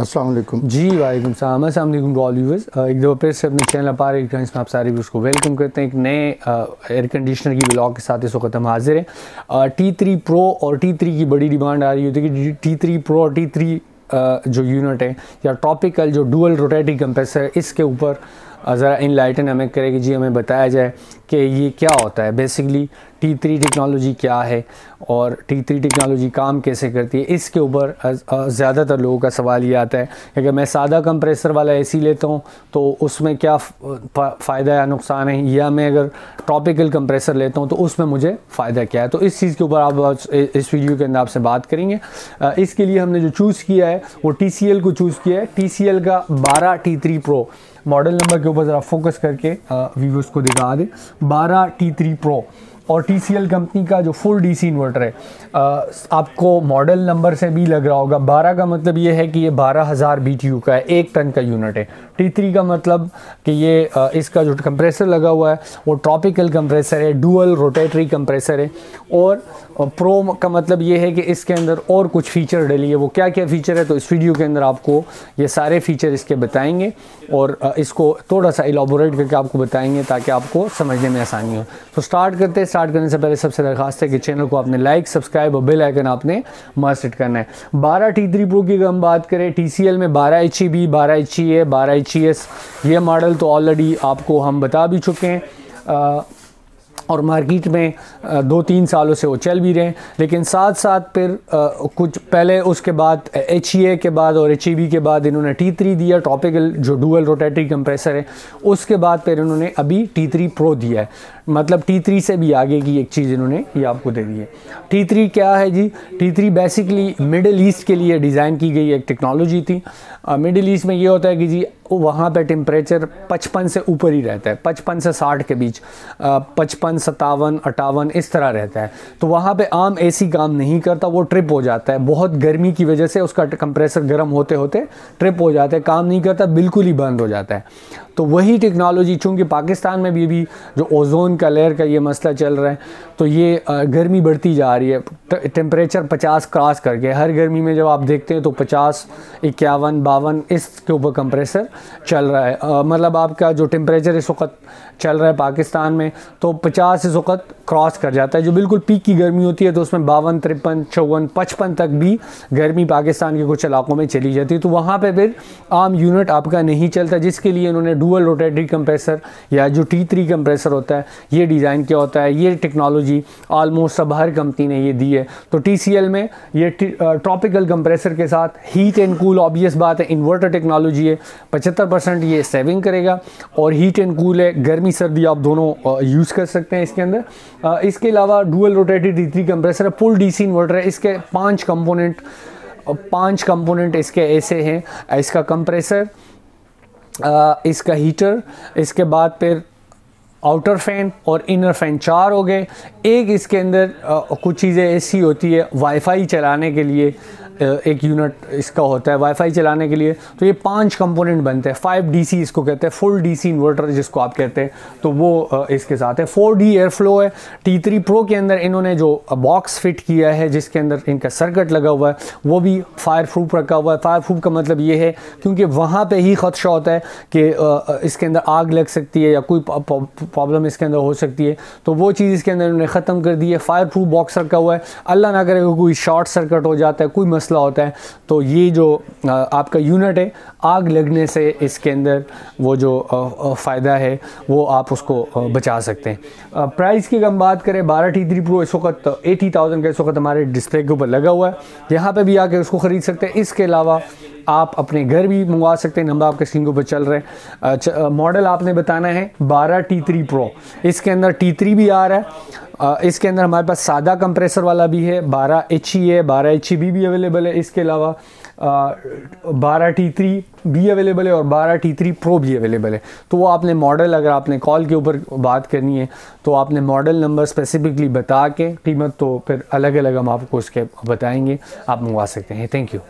अस्सलाम वालेकुम जी वालेकुम सलाम। अस्सलाम वालेकुम टू ऑल व्यूअर्स। एक दफ़ा फिर से अपने चैनल पार इलेक्ट्रॉनिक्स में आप सारे व्यूअर्स को वेलकम करते हैं। एक नए एयर कंडीशनर की ब्लॉग के साथ इस वक्त हम हाजिर हैं। T3 प्रो और T3 की बड़ी डिमांड आ रही होती है कि T3 प्रो और T3 जो यूनिट है या टॉपिकल जो डुअल रोटेटिंग कंप्रेसर है, इसके ऊपर ज़रा इनलाइटन हमें करे कि जी हमें बताया जाए कि ये क्या होता है, बेसिकली T3 टेक्नोलॉजी क्या है और T3 टेक्नोलॉजी काम कैसे करती है। इसके ऊपर ज़्यादातर लोगों का सवाल ये आता है कि अगर मैं सादा कंप्रेसर वाला एसी लेता हूँ तो उसमें क्या फ़ायदा या नुकसान है, या मैं अगर टॉपिकल कंप्रेसर लेता हूँ तो उसमें मुझे फ़ायदा क्या है। तो इस चीज़ के ऊपर आप इस वीडियो के अंदर आपसे बात करेंगे। इसके लिए हमने जो चूज़ किया है वो TCL को चूज़ किया है। TCL का 12 T3 प्रो मॉडल नंबर के ऊपर ज़रा फोकस करके व्यूअर्स को दिखा दें। 12 T3 प्रो और TCL कंपनी का जो फुल DC इन्वर्टर है, आपको मॉडल नंबर से भी लग रहा होगा। 12 का मतलब ये है कि ये 12,000 BTU का है, 1 टन का यूनिट है। T3 का मतलब कि ये इसका जो कंप्रेसर लगा हुआ है वो ट्रॉपिकल कंप्रेसर है, डुअल रोटेटरी कंप्रेसर है। और प्रो का मतलब ये है कि इसके अंदर और कुछ फ़ीचर डली है। वो क्या क्या फ़ीचर है तो इस वीडियो के अंदर आपको ये सारे फ़ीचर इसके बताएंगे और इसको थोड़ा सा इलाबोरेट करके आपको बताएंगे ताकि आपको समझने में आसानी हो। तो स्टार्ट करने से पहले सबसे दरख्वास्त है कि चैनल को आपने लाइक, सब्सक्राइब और बेल आइकन आपने मस्ट हिट करना है। 12 T3 प्रो की अगर हम बात करें, TCL में 12 HEB, 12 HEA, 12 HES ये मॉडल तो ऑलरेडी आपको हम बता भी चुके हैं और मार्केट में 2-3 सालों से वो चल भी रहे हैं। लेकिन साथ साथ फिर कुछ पहले उसके बाद HEA के बाद और HEB के बाद इन्होंने T3 दिया, टॉपिकल जो डुअल रोटेटरी कंप्रेसर है। उसके बाद फिर इन्होंने अभी T3 प्रो दिया है, मतलब T3 से भी आगे की एक चीज़ इन्होंने ये आपको दे दी है। T3 क्या है जी? T3 बेसिकली मिडिल ईस्ट के लिए डिज़ाइन की गई एक टेक्नोलॉजी थी। मिडिल ईस्ट में ये होता है कि जी वहाँ पे टेम्परेचर 55 से ऊपर ही रहता है, 55 से 60 के बीच, 55, 57, 58 इस तरह रहता है। तो वहाँ पे आम AC काम नहीं करता, वो ट्रिप हो जाता है। बहुत गर्मी की वजह से उसका कंप्रेसर गर्म होते होते ट्रिप हो जाता है, काम नहीं करता, बिल्कुल ही बंद हो जाता है। तो वही टेक्नोलॉजी, चूँकि पाकिस्तान में भी जो ओजोन का लेयर का ये मसला चल रहा है, तो ये गर्मी बढ़ती जा रही है। टेम्परेचर 50 क्रॉस करके हर गर्मी में जब आप देखते हैं तो 50, 51, 52 इसके ऊपर कंप्रेसर चल रहा है। मतलब आपका जो टेम्परेचर इस वक्त चल रहा है पाकिस्तान में तो 50 इस वक्त क्रॉस कर जाता है। जो बिल्कुल पीक की गर्मी होती है तो उसमें 52, 53, 54, 55 तक भी गर्मी पाकिस्तान के कुछ इलाकों में चली जाती है। तो वहाँ पे फिर आम यूनिट आपका नहीं चलता, जिसके लिए इन्होंने डुअल रोटेटरी कंप्रेसर या जो T3 कंप्रेसर होता है ये डिज़ाइन किया होता है। ये टेक्नोलॉजी ऑलमोस्ट सब हर कंपनी ने ये दी है। तो TCL में ये ट्रॉपिकल कंप्रेसर के साथ हीट एंड कूल, ऑब्वियस बात है इन्वर्टर टेक्नोलॉजी है, 75% ये सेविंग करेगा और हीट एंड कूल है, गर्मी सर्दी आप दोनों यूज़ कर सकते हैं इसके अंदर। इसके अलावा डुअल रोटेटरी T3 कंप्रेसर है, फुल DC इन्वर्टर है। इसके 5 कंपोनेंट इसके ऐसे हैं, इसका कंप्रेसर, इसका हीटर, इसके बाद फिर आउटर फैन और इनर फैन, 4 हो गए। एक इसके अंदर कुछ चीज़ें ऐसी होती है वाईफाई चलाने के लिए, एक यूनिट इसका होता है वाईफाई चलाने के लिए। तो ये 5 कंपोनेंट बनते हैं। 5DC इसको कहते हैं, फुल DC इन्वर्टर जिसको आप कहते हैं, तो वो इसके साथ है। 4D एयर फ्लो है। T3 प्रो के अंदर इन्होंने जो बॉक्स फिट किया है जिसके अंदर इनका सर्किट लगा हुआ है वो भी फायर प्रूफ रखा हुआ है। फायर प्रूफ का मतलब ये है क्योंकि वहाँ पे ही खदशा होता है कि इसके अंदर आग लग सकती है या कोई प्रॉब्लम इसके अंदर हो सकती है, तो वो चीज़ इसके अंदर इन्होंने ख़त्म कर दी है। फायर प्रूफ बॉक्स रखा हुआ है। अल्लाह ना करे कोई शॉर्ट सर्किट हो जाता है, कोई मसला होता है, तो ये जो आपका यूनिट है आग लगने से इसके अंदर वो जो फ़ायदा है वो आप उसको बचा सकते हैं। प्राइस की हम बात करें, 12 T3 प्रो इस वक्त 80,000 का इस वक्त हमारे डिस्प्ले के ऊपर लगा हुआ है। यहाँ पे भी आके उसको ख़रीद सकते हैं। इसके अलावा आप अपने घर भी मंगवा सकते हैं, नंबर आपके स्क्रीन के ऊपर चल रहे हैं। मॉडल आपने बताना है 12 T3 प्रो। इसके अंदर T3 भी आ रहा है। इसके अंदर हमारे पास सादा कंप्रेसर वाला भी है, 12 HEA, 12 HEB भी अवेलेबल है। इसके अलावा 12 T3 भी अवेलेबल है और 12 T3 प्रो भी अवेलेबल है। तो वो आपने मॉडल, अगर आपने कॉल के ऊपर बात करनी है तो आपने मॉडल नंबर स्पेसिफिकली बता के कीमत तो फिर अलग अलग हम आपको उसके बताएंगे, आप मंगवा सकते हैं। Thank you.